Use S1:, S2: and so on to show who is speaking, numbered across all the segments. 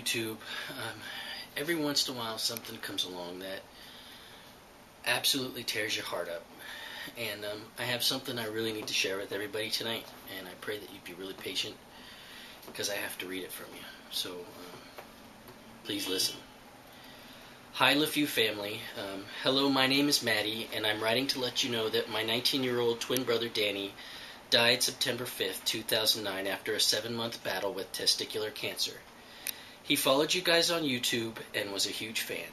S1: YouTube. Every once in a while something comes along that absolutely tears your heart up. And I have something I really need to share with everybody tonight, and I pray that you'd be really patient because I have to read it from you. So please listen. Hi LeFew family. Hello, my name is Matty, and I'm writing to let you know that my 19-year-old twin brother Danny died September 5th, 2009 after a 7-month battle with testicular cancer. He followed you guys on YouTube and was a huge fan.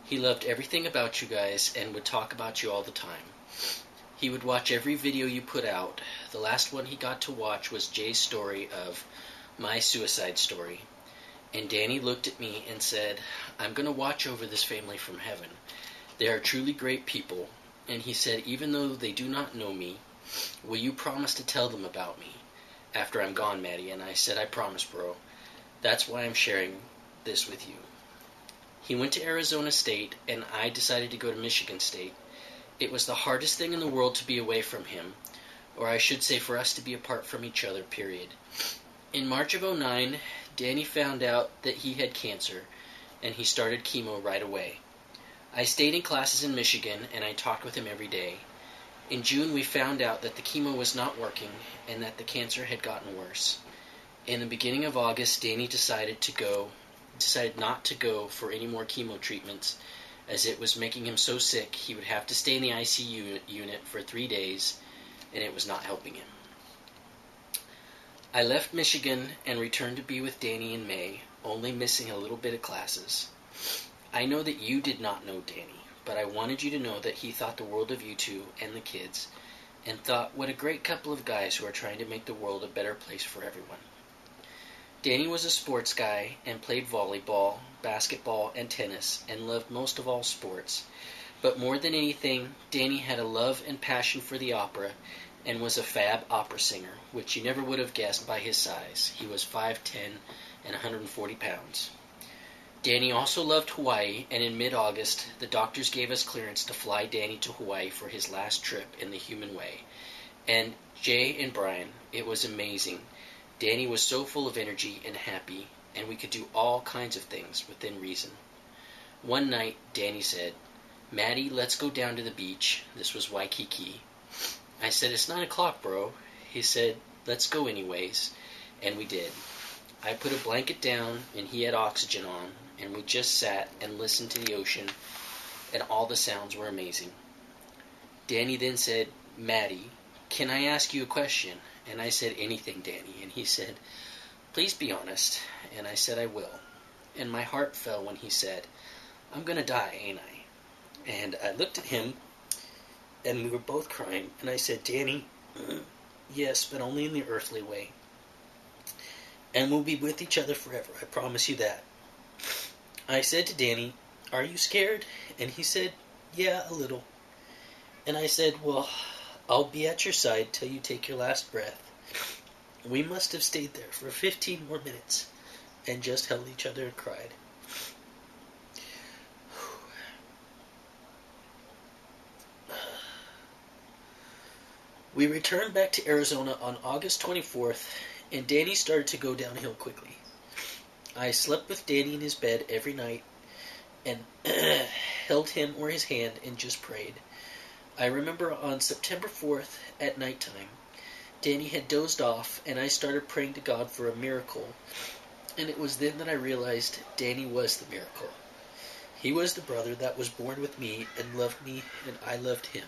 S1: He loved everything about you guys and would talk about you all the time. He would watch every video you put out. The last one he got to watch was Jay's story of my suicide story. And Danny looked at me and said, I'm going to watch over this family from heaven. They are truly great people. And he said, even though they do not know me, will you promise to tell them about me after I'm gone, Matty? And I said, I promise, bro. That's why I'm sharing this with you. He went to Arizona State, and I decided to go to Michigan State. It was the hardest thing in the world to be away from him, or I should say for us to be apart from each other, period. In March of 2009, Danny found out that he had cancer, and he started chemo right away. I stayed in classes in Michigan, and I talked with him every day. In June, we found out that the chemo was not working, and that the cancer had gotten worse. In the beginning of August, Danny decided not to go for any more chemo treatments, as it was making him so sick he would have to stay in the ICU unit for 3 days, and it was not helping him. I left Michigan and returned to be with Danny in May, only missing a little bit of classes. I know that you did not know Danny, but I wanted you to know that he thought the world of you two and the kids, and thought what a great couple of guys who are trying to make the world a better place for everyone. Danny was a sports guy and played volleyball, basketball, and tennis, and loved most of all sports. But more than anything, Danny had a love and passion for the opera, and was a fab opera singer, which you never would have guessed by his size. He was 5'10" and 140 pounds. Danny also loved Hawaii, and in mid-August, the doctors gave us clearance to fly Danny to Hawaii for his last trip in the human way. And Jay and Brian, it was amazing. Danny was so full of energy and happy, and we could do all kinds of things within reason. One night, Danny said, Matty, let's go down to the beach. This was Waikiki. I said, it's 9 o'clock, bro. He said, let's go anyways. And we did. I put a blanket down, and he had oxygen on, and we just sat and listened to the ocean, and all the sounds were amazing. Danny then said, Matty, can I ask you a question? And I said, anything, Danny. And he said, please be honest. And I said, I will. And my heart fell when he said, I'm going to die, ain't I? And I looked at him, and we were both crying. And I said, Danny, yes, but only in the earthly way. And we'll be with each other forever. I promise you that. I said to Danny, are you scared? And he said, yeah, a little. And I said, well, I'll be at your side till you take your last breath. We must have stayed there for 15 more minutes and just held each other and cried. We returned back to Arizona on August 24th, and Danny started to go downhill quickly. I slept with Danny in his bed every night and held him or his hand and just prayed. I remember on September 4th at nighttime, Danny had dozed off, and I started praying to God for a miracle, and it was then that I realized Danny was the miracle. He was the brother that was born with me and loved me, and I loved him.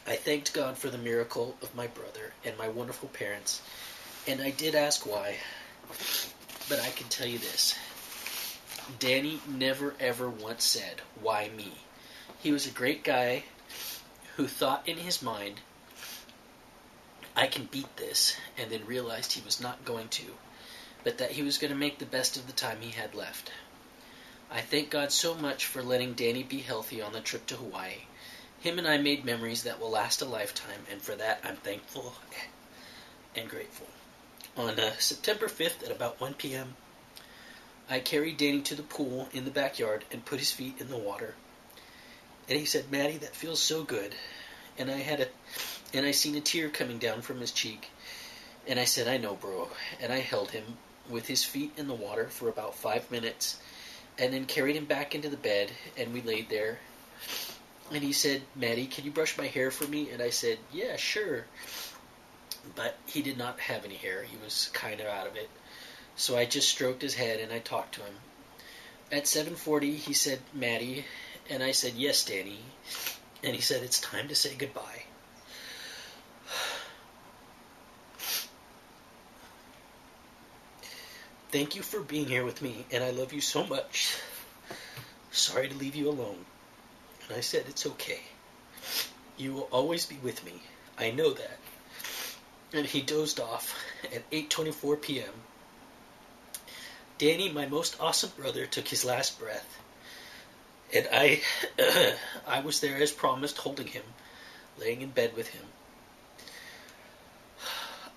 S1: I thanked God for the miracle of my brother and my wonderful parents, and I did ask why, but I can tell you this. Danny never ever once said, why me? He was a great guy who thought in his mind, I can beat this, and then realized he was not going to, but that he was going to make the best of the time he had left. I thank God so much for letting Danny be healthy on the trip to Hawaii. Him and I made memories that will last a lifetime, and for that I'm thankful and grateful. On September 5th at about 1 p.m., I carried Danny to the pool in the backyard and put his feet in the water. And he said, Matty, that feels so good. And I seen a tear coming down from his cheek. And I said, I know, bro. And I held him. with his feet in the water for about 5 minutes, and then carried him back into the bed, and we laid there. And he said, "Matty, can you brush my hair for me?" And I said, "Yeah, sure." But he did not have any hair. He was kind of out of it. So I just stroked his head and I talked to him. At 7:40, he said, "Matty," and I said, "Yes, Danny." And he said, "It's time to say goodbye." "Thank you for being here with me, and I love you so much. Sorry to leave you alone." And I said, "It's okay. You will always be with me. I know that." And he dozed off at 8:24 p.m. Danny, my most awesome brother, took his last breath. And I was there as promised, holding him, laying in bed with him.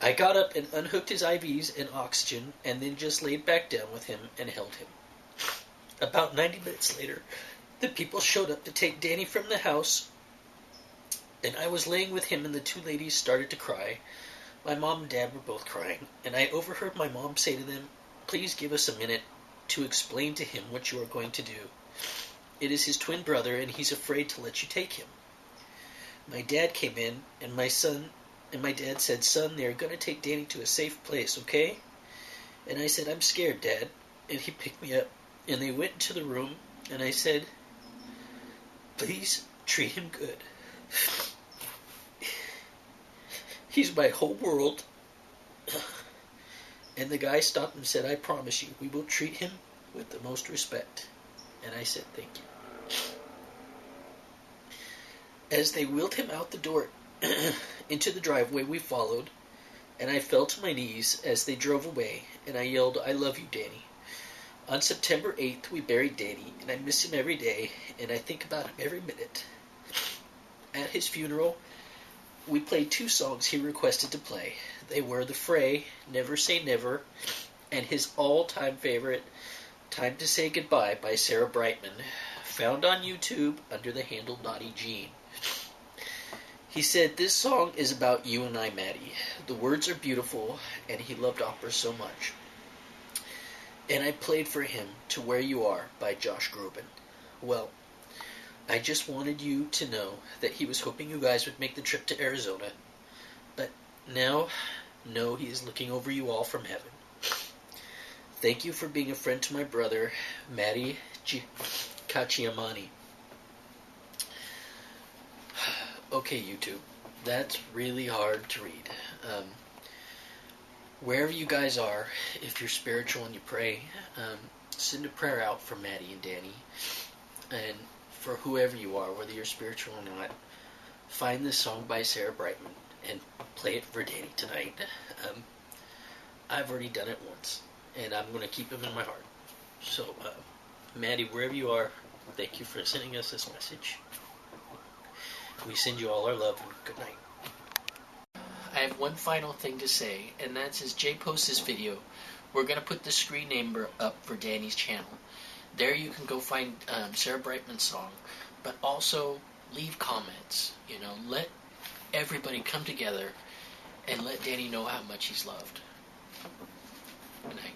S1: I got up and unhooked his IVs and oxygen, and then just laid back down with him and held him. About 90 minutes later, the people showed up to take Danny from the house, and I was laying with him, and the two ladies started to cry. My mom and dad were both crying, and I overheard my mom say to them, "Please give us a minute to explain to him what you are going to do. It is his twin brother, and he's afraid to let you take him." My dad came in, and my dad said, "Son, they're going to take Danny to a safe place, okay?" And I said, "I'm scared, Dad." And he picked me up, and they went into the room, and I said, "Please treat him good. He's my whole world." And the guy stopped and said, "I promise you, we will treat him with the most respect." And I said, "Thank you." As they wheeled him out the door into the driveway, we followed, and I fell to my knees as they drove away, and I yelled, "I love you, Danny." On September 8th, we buried Danny, and I miss him every day, and I think about him every minute. At his funeral, we played 2 songs he requested to play. They were The Fray, Never Say Never, and his all-time favorite, Time to Say Goodbye by Sarah Brightman, found on YouTube under the handle Naughty Jean. He said, "This song is about you and I, Matty. The words are beautiful, and he loved opera so much." And I played for him To Where You Are by Josh Groban. Well, I just wanted you to know that he was hoping you guys would make the trip to Arizona. But now, know he is looking over you all from heaven. Thank you for being a friend to my brother, Matty Cacciamani. Okay, YouTube, that's really hard to read. Wherever you guys are, if you're spiritual and you pray, send a prayer out for Matty and Danny. And for whoever you are, whether you're spiritual or not, find this song by Sarah Brightman and play it for Danny tonight. I've already done it once, and I'm going to keep him in my heart. So, Matty, wherever you are, thank you for sending us this message. We send you all our love, and good night. I have one final thing to say, and that's as Jay posts this video, we're going to put the screen name up for Danny's channel. There you can go find Sarah Brightman's song, but also leave comments. Let everybody come together and let Danny know how much he's loved. Good night.